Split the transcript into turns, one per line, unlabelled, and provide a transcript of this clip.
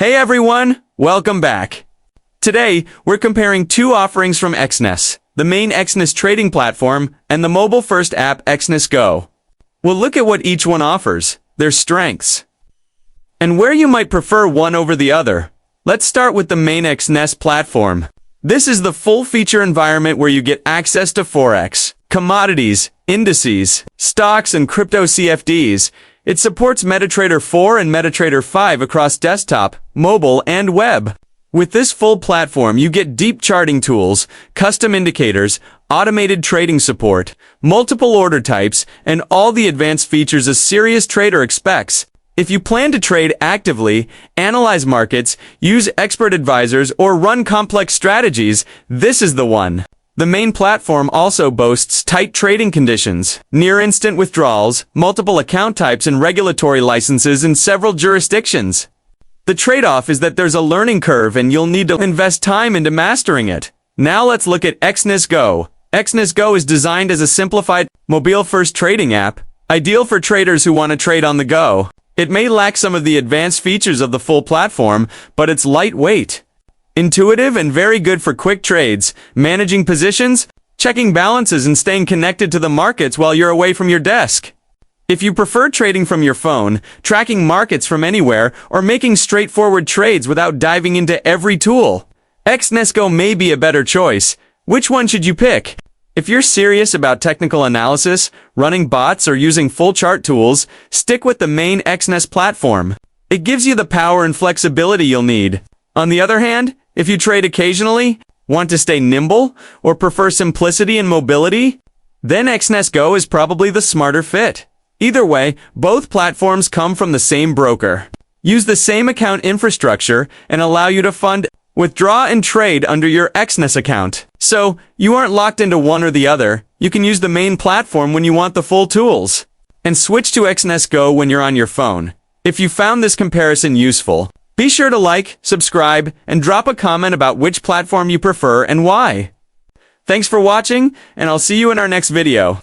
Hey everyone, welcome back. Today, we're comparing two offerings from Exness, the main Exness trading platform and the mobile-first app Exness Go. We'll look at what each one offers, their strengths, and where you might prefer one over the other. Let's start with the main Exness platform. This is the full-feature environment where you get access to Forex, commodities, indices, stocks, and crypto CFDs. It supports MetaTrader 4 and MetaTrader 5 across desktop, mobile, and web. With this full platform, you get deep charting tools, custom indicators, automated trading support, multiple order types, and all the advanced features a serious trader expects. If you plan to trade actively, analyze markets, use expert advisors, or run complex strategies, this is the one. The main platform also boasts tight trading conditions, near-instant withdrawals, multiple account types, and regulatory licenses in several jurisdictions. The trade-off is that there's a learning curve and you'll need to invest time into mastering it. Now let's look at Exness Go. Exness Go is designed as a simplified, mobile-first trading app, ideal for traders who want to trade on the go. It may lack some of the advanced features of the full platform, but it's lightweight, intuitive, and very good for quick trades, managing positions, checking balances, and staying connected to the markets while you're away from your desk. If you prefer trading from your phone, tracking markets from anywhere, or making straightforward trades without diving into every tool, Exness Go may be a better choice. Which one should you pick? If you're serious about technical analysis, running bots, or using full chart tools, stick with the main Exness platform. It gives you the power and flexibility you'll need. On the other hand, if you trade occasionally, want to stay nimble, or prefer simplicity and mobility, then Exness Go is probably the smarter fit. Either way, both platforms come from the same broker, use the same account infrastructure, and allow you to fund, withdraw, and trade under your Exness account. So, you aren't locked into one or the other. You can use the main platform when you want the full tools, and switch to Exness Go when you're on your phone. If you found this comparison useful, be sure to like, subscribe, and drop a comment about which platform you prefer and why. Thanks for watching, and I'll see you in our next video.